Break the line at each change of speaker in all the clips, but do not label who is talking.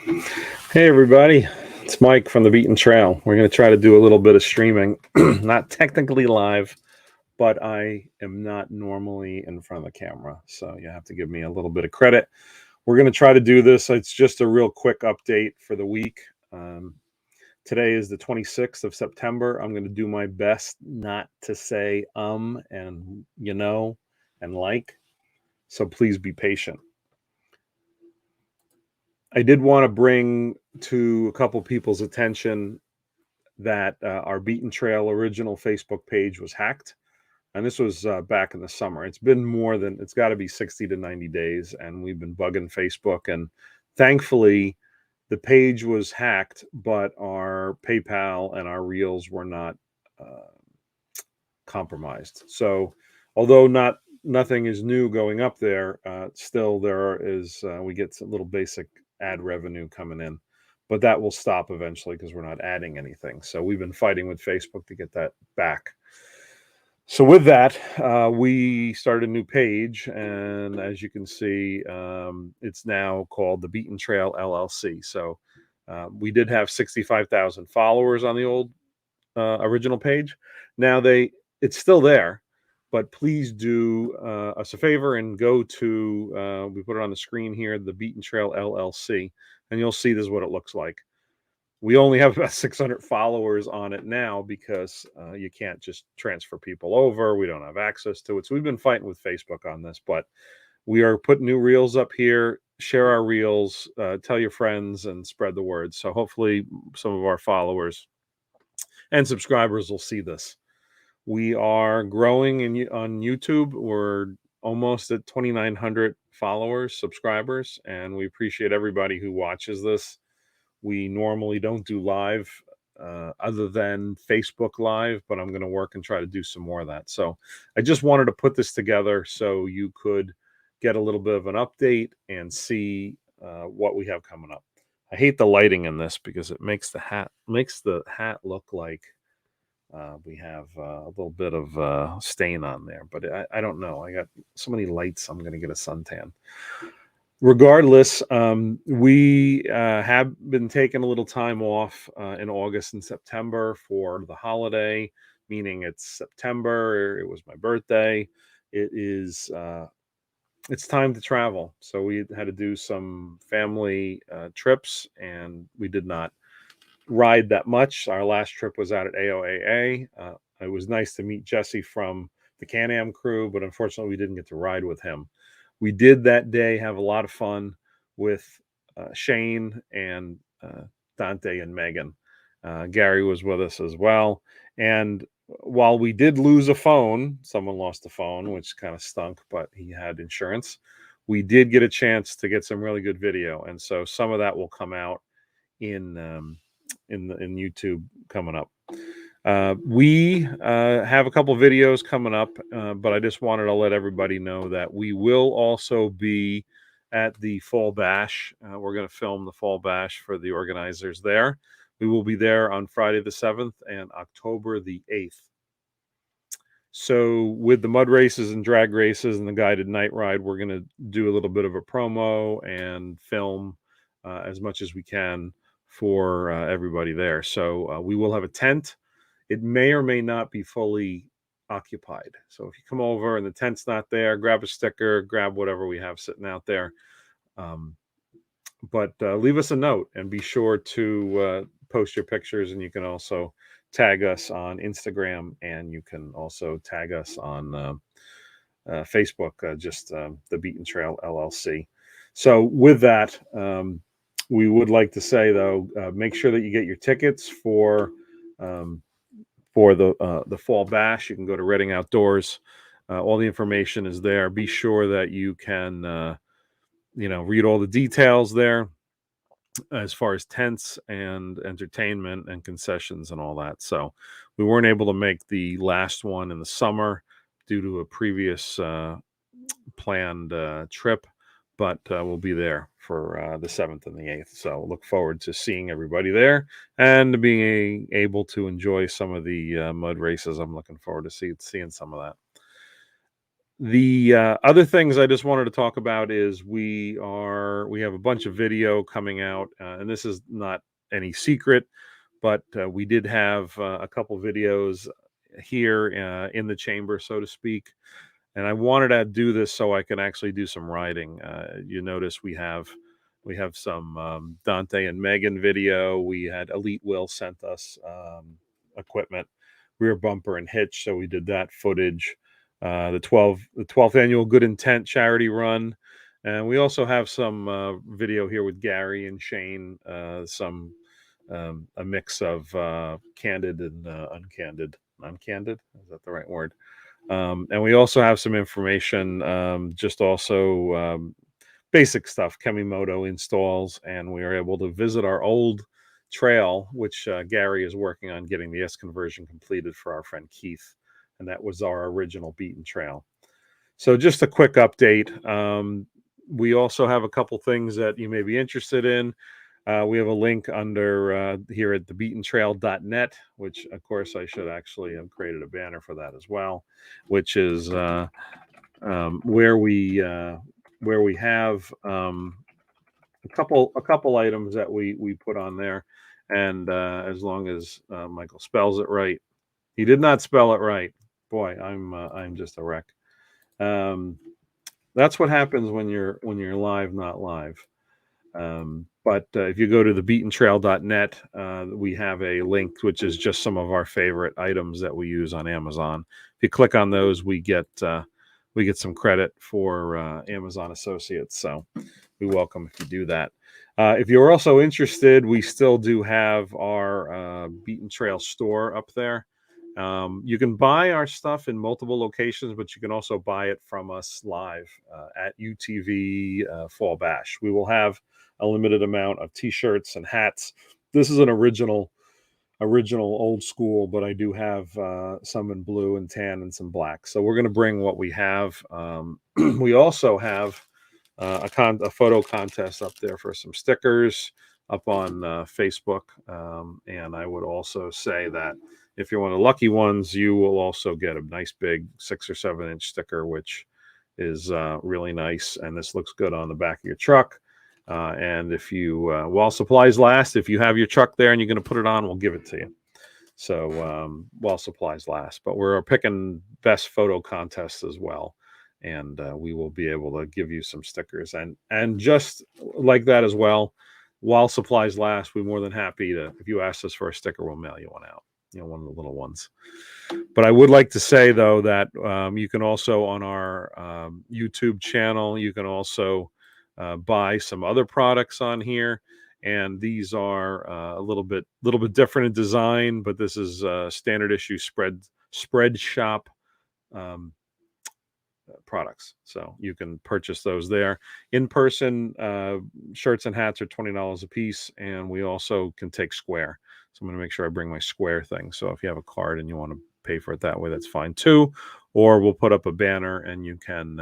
Hey everybody, it's Mike from the Beaten Trail. We're going to try to do a little bit of streaming, not technically live, but I am not normally in front of the camera, so you have to give me a little bit of credit. We're going to try to do this. It's just a real quick update for the week. Today is the 26th of September. I'm going to do my best not to say and and like, so please be patient. I did want to bring to a couple people's attention that our Beaten Trail original Facebook page was hacked. And this was back in the summer. It's been it's got to be 60 to 90 days. And we've been bugging Facebook. And thankfully, the page was hacked, but our PayPal and our Reels were not compromised. So although nothing is new going up there, still we get a little basic ad revenue coming in, but that will stop eventually because we're not adding anything. So we've been fighting with Facebook to get that back. So with that, we started a new page, and as you can see, it's now called the Beaten Trail LLC. So we did have 65,000 followers on the old original page. Now it's still there, but please do us a favor and go to, we put it on the screen here, the Beaten Trail LLC, and you'll see this is what it looks like. We only have about 600 followers on it now because you can't just transfer people over. We don't have access to it. So we've been fighting with Facebook on this, but we are putting new reels up here. Share our reels, tell your friends, and spread the word. So hopefully some of our followers and subscribers will see this. We are growing on YouTube. We're almost at 2,900 followers, subscribers, and we appreciate everybody who watches this. We normally don't do live other than Facebook Live, but I'm going to work and try to do some more of that. So I just wanted to put this together so you could get a little bit of an update and see what we have coming up. I hate the lighting in this because it makes the hat look like we have a little bit of stain on there, but I don't know. I got so many lights, I'm going to get a suntan. Regardless, we have been taking a little time off in August and September for the holiday, meaning it's September. It was my birthday. It's time to travel. So we had to do some family trips, and we did not ride that much. Our last trip was out at AOAA. It was nice to meet Jesse from the Can-Am crew, but unfortunately we didn't get to ride with him. We did that day have a lot of fun with Shane and Dante and Megan. Gary was with us as well. And while we did lose a phone, someone lost a phone, which kind of stunk, but he had insurance. We did get a chance to get some really good video. And so some of that will come out in YouTube coming up. We have a couple videos coming up, but I just wanted to let everybody know that we will also be at the Fall Bash. We're going to film the Fall Bash for the organizers there. We will be there on Friday the 7th and October the 8th. So with the mud races and drag races and the guided night ride, we're going to do a little bit of a promo and film as much as we can for everybody there. So we will have a tent. It may or may not be fully occupied. So if you come over and the tent's not there, grab a sticker, grab whatever we have sitting out there. But leave us a note and be sure to post your pictures, and you can also tag us on Instagram, and you can also tag us on Facebook, just the Beaten Trail LLC. So with that, we would like to say, though, make sure that you get your tickets for the Fall Bash. You can go to Reading Outdoors. All the information is there. Be sure that you can read all the details there as far as tents and entertainment and concessions and all that. So we weren't able to make the last one in the summer due to a previous planned trip, but we'll be there for the 7th and the 8th. So look forward to seeing everybody there and being able to enjoy some of the mud races. I'm looking forward to seeing some of that. The other things I just wanted to talk about is we have a bunch of video coming out, and this is not any secret, but we did have a couple videos here in the chamber, so to speak. And I wanted to do this so I can actually do some riding. You notice we have some Dante and Megan video. We had Elite Will sent us equipment, rear bumper and hitch, so we did that footage. The 12th annual Good Intent charity run, and we also have some video here with Gary and Shane. Some a mix of candid and uncandid. Uncandid, is that the right word? And we also have some information, just also basic stuff, Kemimoto installs, and we are able to visit our old trail, which Gary is working on getting the S conversion completed for our friend Keith, and that was our original beaten trail. So just a quick update. We also have a couple things that you may be interested in. We have a link under here at thebeatentrail.net, which of course I should actually have created a banner for that as well, which is where we have a couple items that we put on there, and as long as Michael spells it right, he did not spell it right. Boy, I'm just a wreck. That's what happens when you're live, not live. But if you go to thebeatentrail.net, we have a link which is just some of our favorite items that we use on Amazon. If you click on those, we get some credit for Amazon Associates. So we welcome if you do that. If you're also interested, we still do have our Beaten Trail store up there. You can buy our stuff in multiple locations, but you can also buy it from us live at UTV Fall Bash. We will have a limited amount of t-shirts and hats. This is an original old school, but I do have some in blue and tan and some black. So we're going to bring what we have. We also have a photo contest up there for some stickers up on Facebook. And I would also say that if you're one of the lucky ones, you will also get a nice big 6 or 7 inch sticker, which is really nice. And this looks good on the back of your truck. And if you, while supplies last, if you have your truck there and you're going to put it on, we'll give it to you. So while supplies last, but we're picking best photo contests as well. And we will be able to give you some stickers, and just like that as well, while supplies last, we're more than happy to, if you ask us for a sticker, we'll mail you one out, one of the little ones. But I would like to say though that you can also, on our YouTube channel, you can also buy some other products on here, and these are a little bit different in design, but this is standard issue spread shop products, so you can purchase those there in person. Shirts and hats are $20 a piece, and we also can take Square, so I'm going to make sure I bring my Square thing. So if you have a card and you want to pay for it that way, that's fine too, or we'll put up a banner and you can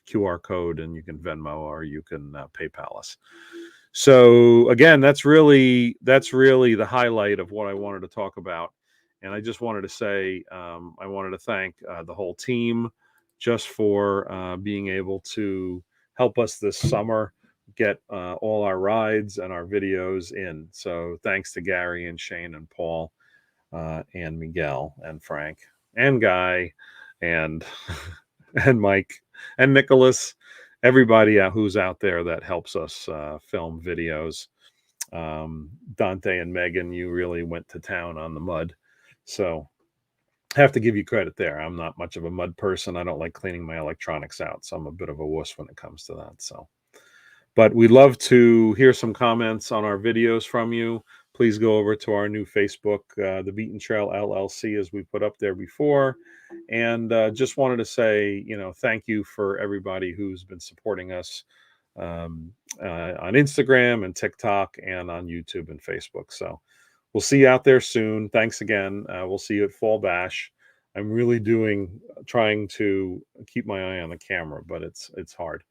QR code and you can Venmo, or you can PayPal us. So again, that's really the highlight of what I wanted to talk about. And I just wanted to say I wanted to thank the whole team just for being able to help us this summer get all our rides and our videos in. So thanks to Gary and Shane and Paul and Miguel and Frank and Guy and and Mike and Nicholas, everybody who's out there that helps us film videos. Dante and Megan, you really went to town on the mud. So have to give you credit there. I'm not much of a mud person. I don't like cleaning my electronics out, so I'm a bit of a wuss when it comes to that. So, but we'd love to hear some comments on our videos from you. Please go over to our new Facebook, the Beaten Trail LLC, as we put up there before. And just wanted to say, thank you for everybody who's been supporting us on Instagram and TikTok and on YouTube and Facebook. So we'll see you out there soon. Thanks again. We'll see you at Fall Bash. I'm really trying to keep my eye on the camera, but it's hard.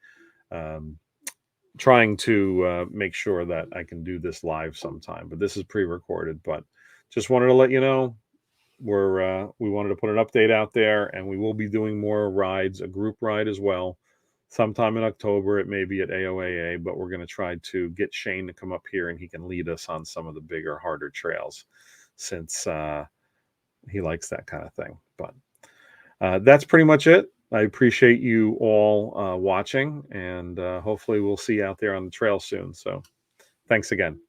Trying to make sure that I can do this live sometime, but this is pre-recorded. But just wanted to let you know, we wanted to put an update out there, and we will be doing more rides, a group ride as well, sometime in October. It may be at AOAA, but we're going to try to get Shane to come up here, and he can lead us on some of the bigger, harder trails, since he likes that kind of thing. But that's pretty much it. I appreciate you all watching, and hopefully we'll see you out there on the trail soon. So thanks again.